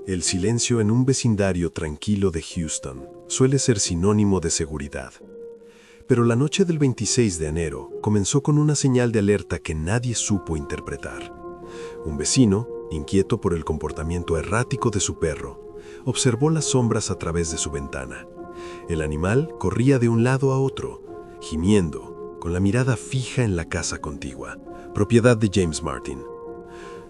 El silencio en un vecindario tranquilo de Houston suele ser sinónimo de seguridad. Pero la noche del 26 de enero comenzó con una señal de alerta que nadie supo interpretar. Un vecino, inquieto por el comportamiento errático de su perro, observó las sombras a través de su ventana. El animal corría de un lado a otro, gimiendo, con la mirada fija en la casa contigua, propiedad de James Martin.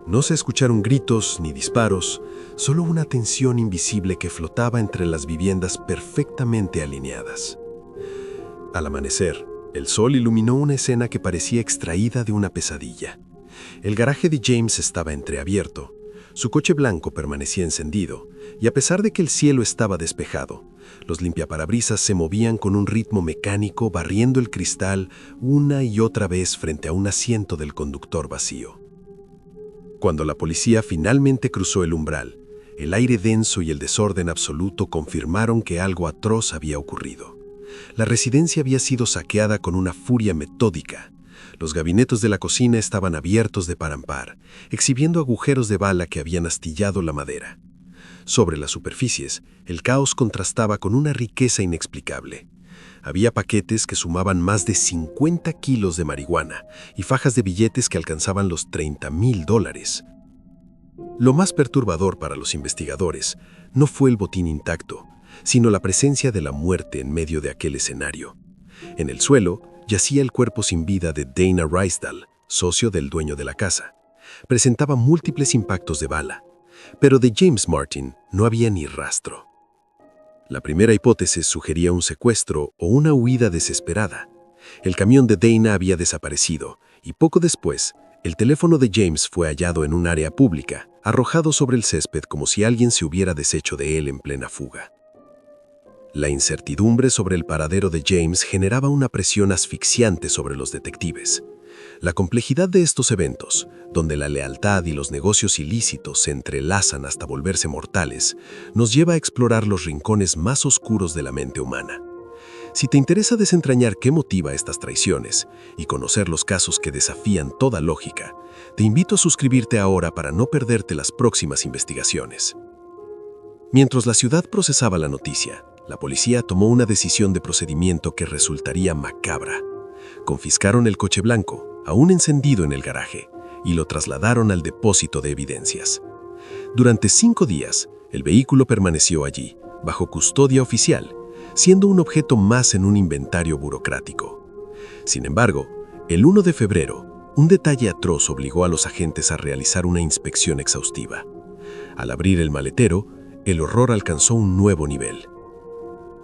No se escucharon gritos ni disparos, solo una tensión invisible que flotaba entre las viviendas perfectamente alineadas. Al amanecer, el sol iluminó una escena que parecía extraída de una pesadilla. El garaje de James estaba entreabierto, su coche blanco permanecía encendido, y a pesar de que el cielo estaba despejado, los limpiaparabrisas se movían con un ritmo mecánico barriendo el cristal una y otra vez frente a un asiento del conductor vacío. Cuando la policía finalmente cruzó el umbral, el aire denso y el desorden absoluto confirmaron que algo atroz había ocurrido. La residencia había sido saqueada con una furia metódica. Los gabinetes de la cocina estaban abiertos de par en par, exhibiendo agujeros de bala que habían astillado la madera. Sobre las superficies, el caos contrastaba con una riqueza inexplicable. Había paquetes que sumaban más de 50 kilos de marihuana y fajas de billetes que alcanzaban los $30,000. Lo más perturbador para los investigadores no fue el botín intacto, sino la presencia de la muerte en medio de aquel escenario. En el suelo yacía el cuerpo sin vida de Dana Rysdale, socio del dueño de la casa. Presentaba múltiples impactos de bala, pero de James Martin no había ni rastro. La primera hipótesis sugería un secuestro o una huida desesperada. El camión de Dana había desaparecido y poco después, el teléfono de James fue hallado en un área pública, arrojado sobre el césped como si alguien se hubiera deshecho de él en plena fuga. La incertidumbre sobre el paradero de James generaba una presión asfixiante sobre los detectives. La complejidad de estos eventos, donde la lealtad y los negocios ilícitos se entrelazan hasta volverse mortales, nos lleva a explorar los rincones más oscuros de la mente humana. Si te interesa desentrañar qué motiva estas traiciones y conocer los casos que desafían toda lógica, te invito a suscribirte ahora para no perderte las próximas investigaciones. Mientras la ciudad procesaba la noticia, la policía tomó una decisión de procedimiento que resultaría macabra. Confiscaron el coche blanco, aún encendido en el garaje, y lo trasladaron al depósito de evidencias. Durante 5 días, el vehículo permaneció allí, bajo custodia oficial, siendo un objeto más en un inventario burocrático. Sin embargo, el 1 de febrero, un detalle atroz obligó a los agentes a realizar una inspección exhaustiva. Al abrir el maletero, el horror alcanzó un nuevo nivel.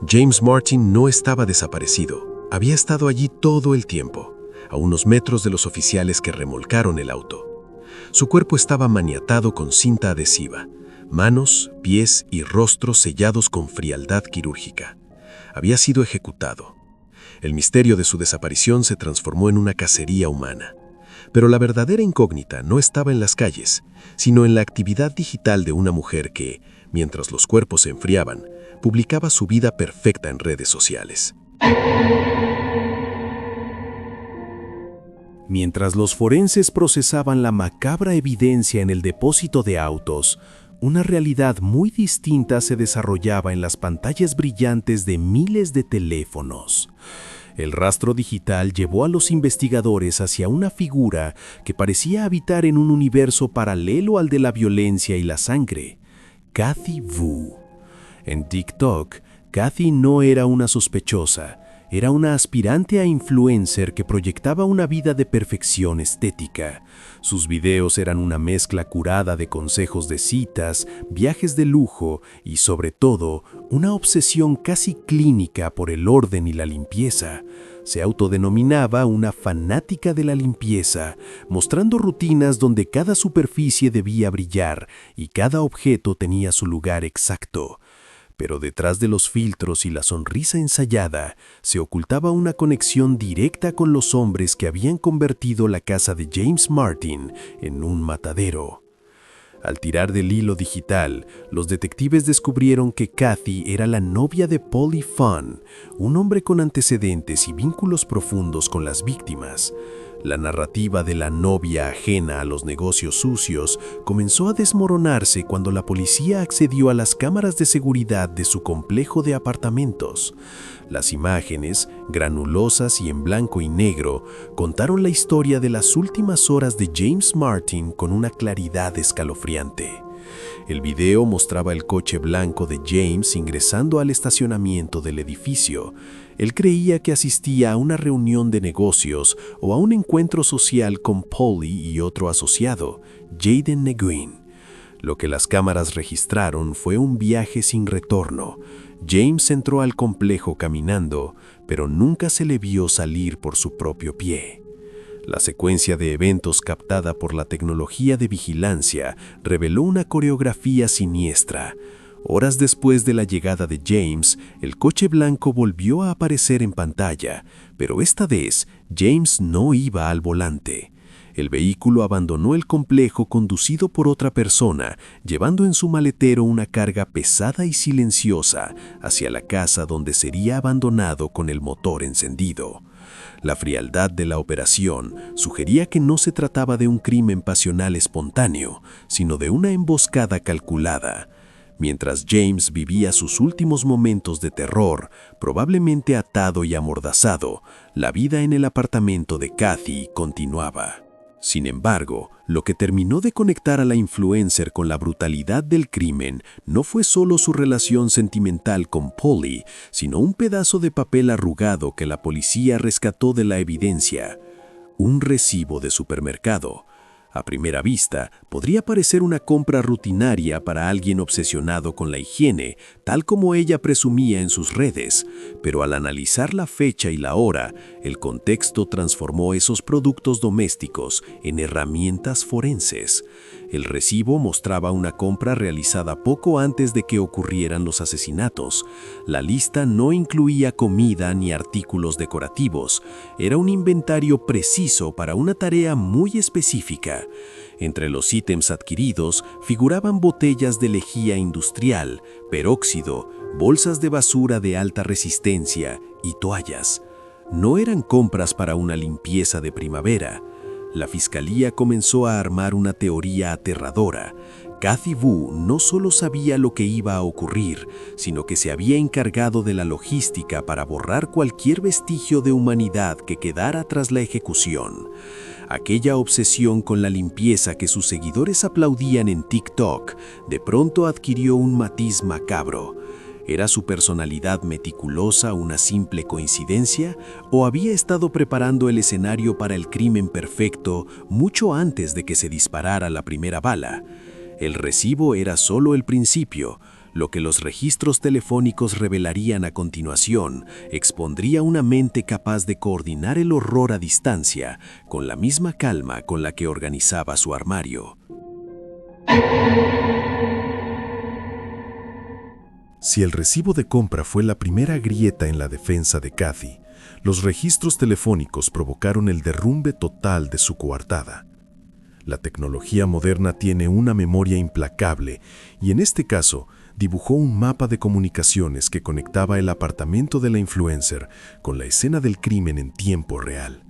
James Martin no estaba desaparecido, había estado allí todo el tiempo, a unos metros de los oficiales que remolcaron el auto. Su cuerpo estaba maniatado con cinta adhesiva, manos, pies y rostros sellados con frialdad quirúrgica. Había sido ejecutado. El misterio de su desaparición se transformó en una cacería humana. Pero la verdadera incógnita no estaba en las calles, sino en la actividad digital de una mujer que, mientras los cuerpos se enfriaban, publicaba su vida perfecta en redes sociales. Mientras los forenses procesaban la macabra evidencia en el depósito de autos, una realidad muy distinta se desarrollaba en las pantallas brillantes de miles de teléfonos. El rastro digital llevó a los investigadores hacia una figura que parecía habitar en un universo paralelo al de la violencia y la sangre: Kathy Vu. En TikTok, Kathy no era una sospechosa, era una aspirante a influencer que proyectaba una vida de perfección estética. Sus videos eran una mezcla curada de consejos de citas, viajes de lujo y, sobre todo, una obsesión casi clínica por el orden y la limpieza. Se autodenominaba una fanática de la limpieza, mostrando rutinas donde cada superficie debía brillar y cada objeto tenía su lugar exacto. Pero detrás de los filtros y la sonrisa ensayada, se ocultaba una conexión directa con los hombres que habían convertido la casa de James Martin en un matadero. Al tirar del hilo digital, los detectives descubrieron que Kathy era la novia de Polly Funn, un hombre con antecedentes y vínculos profundos con las víctimas. La narrativa de la novia ajena a los negocios sucios comenzó a desmoronarse cuando la policía accedió a las cámaras de seguridad de su complejo de apartamentos. Las imágenes, granulosas y en blanco y negro, contaron la historia de las últimas horas de James Martin con una claridad escalofriante. El video mostraba el coche blanco de James ingresando al estacionamiento del edificio. Él creía que asistía a una reunión de negocios o a un encuentro social con Polly y otro asociado, Jaden Nguyen. Lo que las cámaras registraron fue un viaje sin retorno. James entró al complejo caminando, pero nunca se le vio salir por su propio pie. La secuencia de eventos captada por la tecnología de vigilancia reveló una coreografía siniestra. Horas después de la llegada de James, el coche blanco volvió a aparecer en pantalla, pero esta vez James no iba al volante. El vehículo abandonó el complejo conducido por otra persona, llevando en su maletero una carga pesada y silenciosa hacia la casa donde sería abandonado con el motor encendido. La frialdad de la operación sugería que no se trataba de un crimen pasional espontáneo, sino de una emboscada calculada. Mientras James vivía sus últimos momentos de terror, probablemente atado y amordazado, la vida en el apartamento de Kathy continuaba. Sin embargo, lo que terminó de conectar a la influencer con la brutalidad del crimen no fue solo su relación sentimental con Polly, sino un pedazo de papel arrugado que la policía rescató de la evidencia: un recibo de supermercado. A primera vista, podría parecer una compra rutinaria para alguien obsesionado con la higiene, tal como ella presumía en sus redes, pero al analizar la fecha y la hora, el contexto transformó esos productos domésticos en herramientas forenses. El recibo mostraba una compra realizada poco antes de que ocurrieran los asesinatos. La lista no incluía comida ni artículos decorativos. Era un inventario preciso para una tarea muy específica. Entre los ítems adquiridos figuraban botellas de lejía industrial, peróxido, bolsas de basura de alta resistencia y toallas. No eran compras para una limpieza de primavera. La fiscalía comenzó a armar una teoría aterradora. Kathy Vu no solo sabía lo que iba a ocurrir, sino que se había encargado de la logística para borrar cualquier vestigio de humanidad que quedara tras la ejecución. Aquella obsesión con la limpieza que sus seguidores aplaudían en TikTok, de pronto adquirió un matiz macabro. ¿Era su personalidad meticulosa una simple coincidencia o había estado preparando el escenario para el crimen perfecto mucho antes de que se disparara la primera bala? El recibo era solo el principio. Lo que los registros telefónicos revelarían a continuación expondría una mente capaz de coordinar el horror a distancia, con la misma calma con la que organizaba su armario. Si el recibo de compra fue la primera grieta en la defensa de Kathy, los registros telefónicos provocaron el derrumbe total de su coartada. La tecnología moderna tiene una memoria implacable y en este caso dibujó un mapa de comunicaciones que conectaba el apartamento de la influencer con la escena del crimen en tiempo real.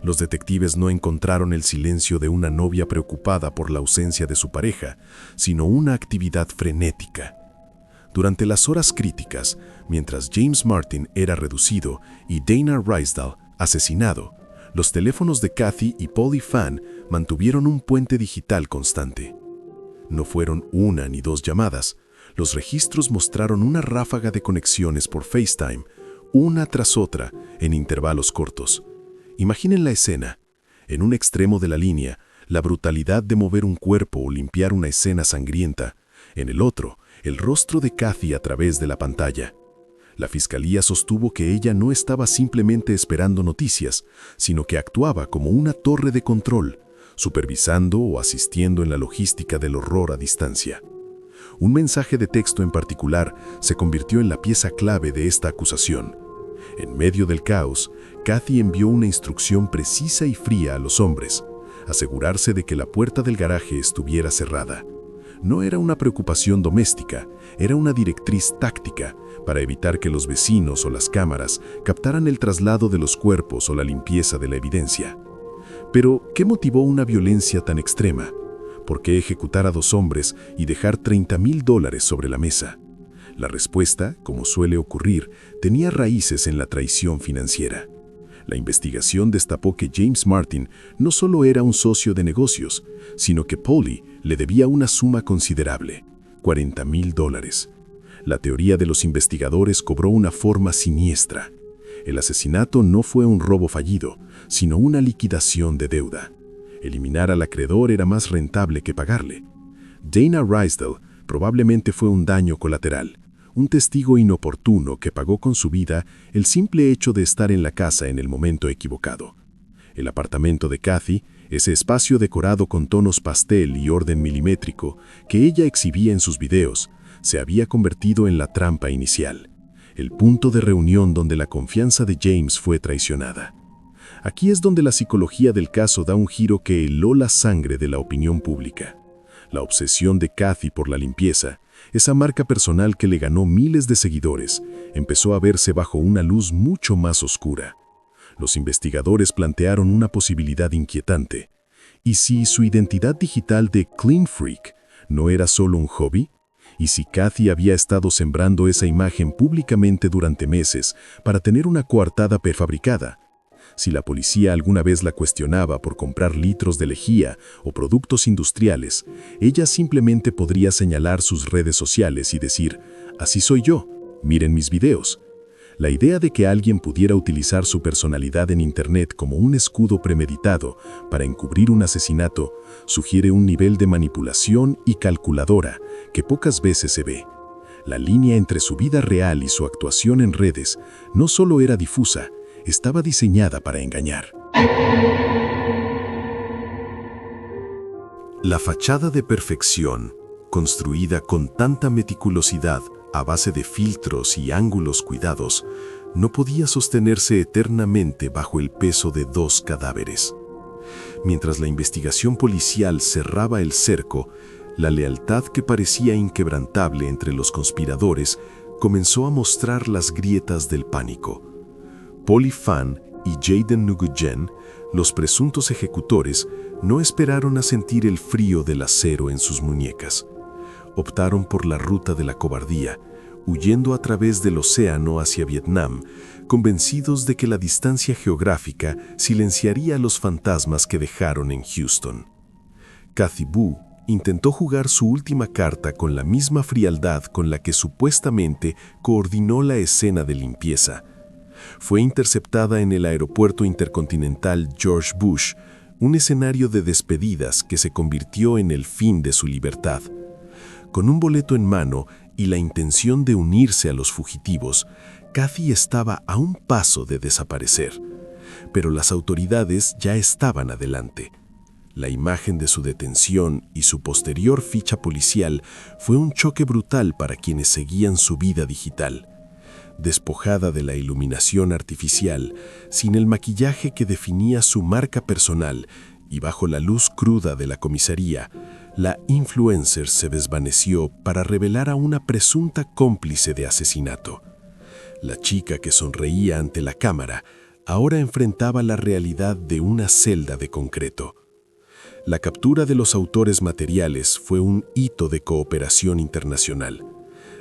Los detectives no encontraron el silencio de una novia preocupada por la ausencia de su pareja, sino una actividad frenética. Durante las horas críticas, mientras James Martin era reducido y Dana Rysdale asesinado, los teléfonos de Kathy y Polly Phan mantuvieron un puente digital constante. No fueron una ni dos llamadas. Los registros mostraron una ráfaga de conexiones por FaceTime, una tras otra, en intervalos cortos. Imaginen la escena. En un extremo de la línea, la brutalidad de mover un cuerpo o limpiar una escena sangrienta. En el otro, el rostro de Kathy a través de la pantalla. La fiscalía sostuvo que ella no estaba simplemente esperando noticias, sino que actuaba como una torre de control, supervisando o asistiendo en la logística del horror a distancia. Un mensaje de texto en particular se convirtió en la pieza clave de esta acusación. En medio del caos, Kathy envió una instrucción precisa y fría a los hombres: asegurarse de que la puerta del garaje estuviera cerrada. No era una preocupación doméstica, era una directriz táctica para evitar que los vecinos o las cámaras captaran el traslado de los cuerpos o la limpieza de la evidencia. Pero, ¿qué motivó una violencia tan extrema? ¿Por qué ejecutar a 2 hombres y dejar $30,000 sobre la mesa? La respuesta, como suele ocurrir, tenía raíces en la traición financiera. La investigación destapó que James Martin no solo era un socio de negocios, sino que Polly le debía una suma considerable, $40,000. La teoría de los investigadores cobró una forma siniestra. El asesinato no fue un robo fallido, sino una liquidación de deuda. Eliminar al acreedor era más rentable que pagarle. Dana Rysdale probablemente fue un daño colateral, un testigo inoportuno que pagó con su vida el simple hecho de estar en la casa en el momento equivocado. El apartamento de Kathy, ese espacio decorado con tonos pastel y orden milimétrico que ella exhibía en sus videos, se había convertido en la trampa inicial, el punto de reunión donde la confianza de James fue traicionada. Aquí es donde la psicología del caso da un giro que heló la sangre de la opinión pública. La obsesión de Kathy por la limpieza, esa marca personal que le ganó miles de seguidores, empezó a verse bajo una luz mucho más oscura. Los investigadores plantearon una posibilidad inquietante. ¿Y si su identidad digital de Clean Freak no era solo un hobby? ¿Y si Kathy había estado sembrando esa imagen públicamente durante meses para tener una coartada prefabricada? Si la policía alguna vez la cuestionaba por comprar litros de lejía o productos industriales, ella simplemente podría señalar sus redes sociales y decir, así soy yo, miren mis videos. La idea de que alguien pudiera utilizar su personalidad en Internet como un escudo premeditado para encubrir un asesinato sugiere un nivel de manipulación y calculadora que pocas veces se ve. La línea entre su vida real y su actuación en redes no solo era difusa, estaba diseñada para engañar. La fachada de perfección, construida con tanta meticulosidad a base de filtros y ángulos cuidados, no podía sostenerse eternamente bajo el peso de 2 cadáveres. Mientras la investigación policial cerraba el cerco, la lealtad que parecía inquebrantable entre los conspiradores comenzó a mostrar las grietas del pánico. Polly Phan y Jayden Nguyen, los presuntos ejecutores, no esperaron a sentir el frío del acero en sus muñecas. Optaron por la ruta de la cobardía, huyendo a través del océano hacia Vietnam, convencidos de que la distancia geográfica silenciaría los fantasmas que dejaron en Houston. Kathy Vu intentó jugar su última carta con la misma frialdad con la que supuestamente coordinó la escena de limpieza. Fue interceptada en el aeropuerto intercontinental George Bush, un escenario de despedidas que se convirtió en el fin de su libertad. Con un boleto en mano y la intención de unirse a los fugitivos, Kathy estaba a un paso de desaparecer. Pero las autoridades ya estaban adelante. La imagen de su detención y su posterior ficha policial fue un choque brutal para quienes seguían su vida digital. Despojada de la iluminación artificial, sin el maquillaje que definía su marca personal y bajo la luz cruda de la comisaría, la influencer se desvaneció para revelar a una presunta cómplice de asesinato. La chica que sonreía ante la cámara ahora enfrentaba la realidad de una celda de concreto. La captura de los autores materiales fue un hito de cooperación internacional.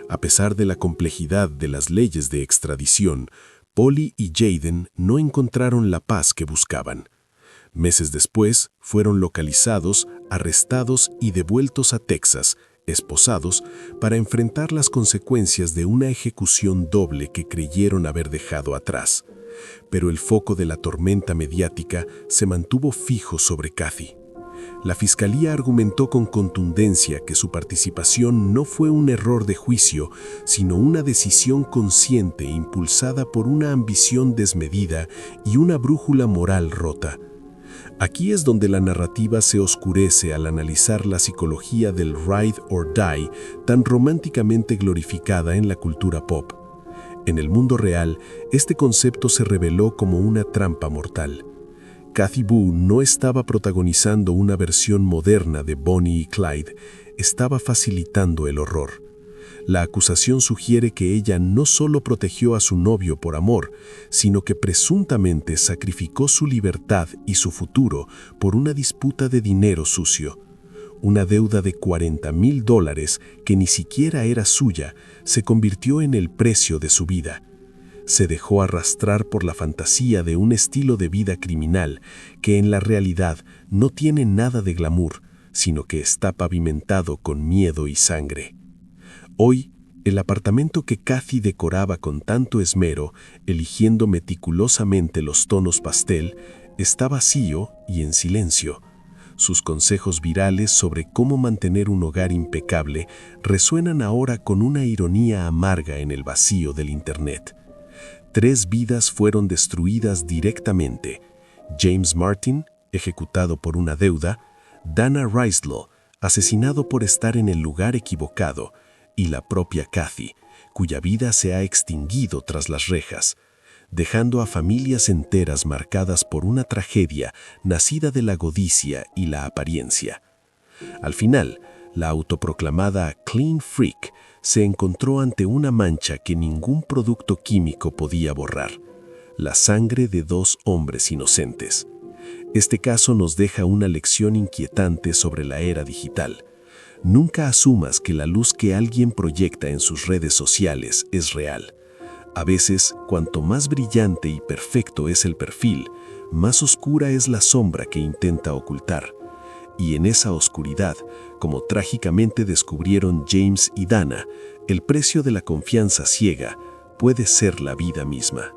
A pesar de la complejidad de las leyes de extradición, Polly y Jayden no encontraron la paz que buscaban. Meses después, fueron localizados, arrestados y devueltos a Texas, esposados, para enfrentar las consecuencias de una ejecución doble que creyeron haber dejado atrás. Pero el foco de la tormenta mediática se mantuvo fijo sobre Kathy. La fiscalía argumentó con contundencia que su participación no fue un error de juicio, sino una decisión consciente impulsada por una ambición desmedida y una brújula moral rota. Aquí es donde la narrativa se oscurece al analizar la psicología del ride or die tan románticamente glorificada en la cultura pop. En el mundo real, este concepto se reveló como una trampa mortal. Kathy Vu no estaba protagonizando una versión moderna de Bonnie y Clyde, estaba facilitando el horror. La acusación sugiere que ella no solo protegió a su novio por amor, sino que presuntamente sacrificó su libertad y su futuro por una disputa de dinero sucio. Una deuda de $40,000 que ni siquiera era suya se convirtió en el precio de su vida. Se dejó arrastrar por la fantasía de un estilo de vida criminal que en la realidad no tiene nada de glamour, sino que está pavimentado con miedo y sangre. Hoy, el apartamento que Kathy decoraba con tanto esmero, eligiendo meticulosamente los tonos pastel, está vacío y en silencio. Sus consejos virales sobre cómo mantener un hogar impecable resuenan ahora con una ironía amarga en el vacío del Internet. 3 vidas fueron destruidas directamente: James Martin, ejecutado por una deuda; Dana Rieslow, asesinado por estar en el lugar equivocado; y la propia Kathy, cuya vida se ha extinguido tras las rejas, dejando a familias enteras marcadas por una tragedia nacida de la codicia y la apariencia. Al final, la autoproclamada Clean Freak se encontró ante una mancha que ningún producto químico podía borrar: la sangre de 2 hombres inocentes. Este caso nos deja una lección inquietante sobre la era digital. Nunca asumas que la luz que alguien proyecta en sus redes sociales es real. A veces, cuanto más brillante y perfecto es el perfil, más oscura es la sombra que intenta ocultar. Y en esa oscuridad, como trágicamente descubrieron James y Dana, el precio de la confianza ciega puede ser la vida misma.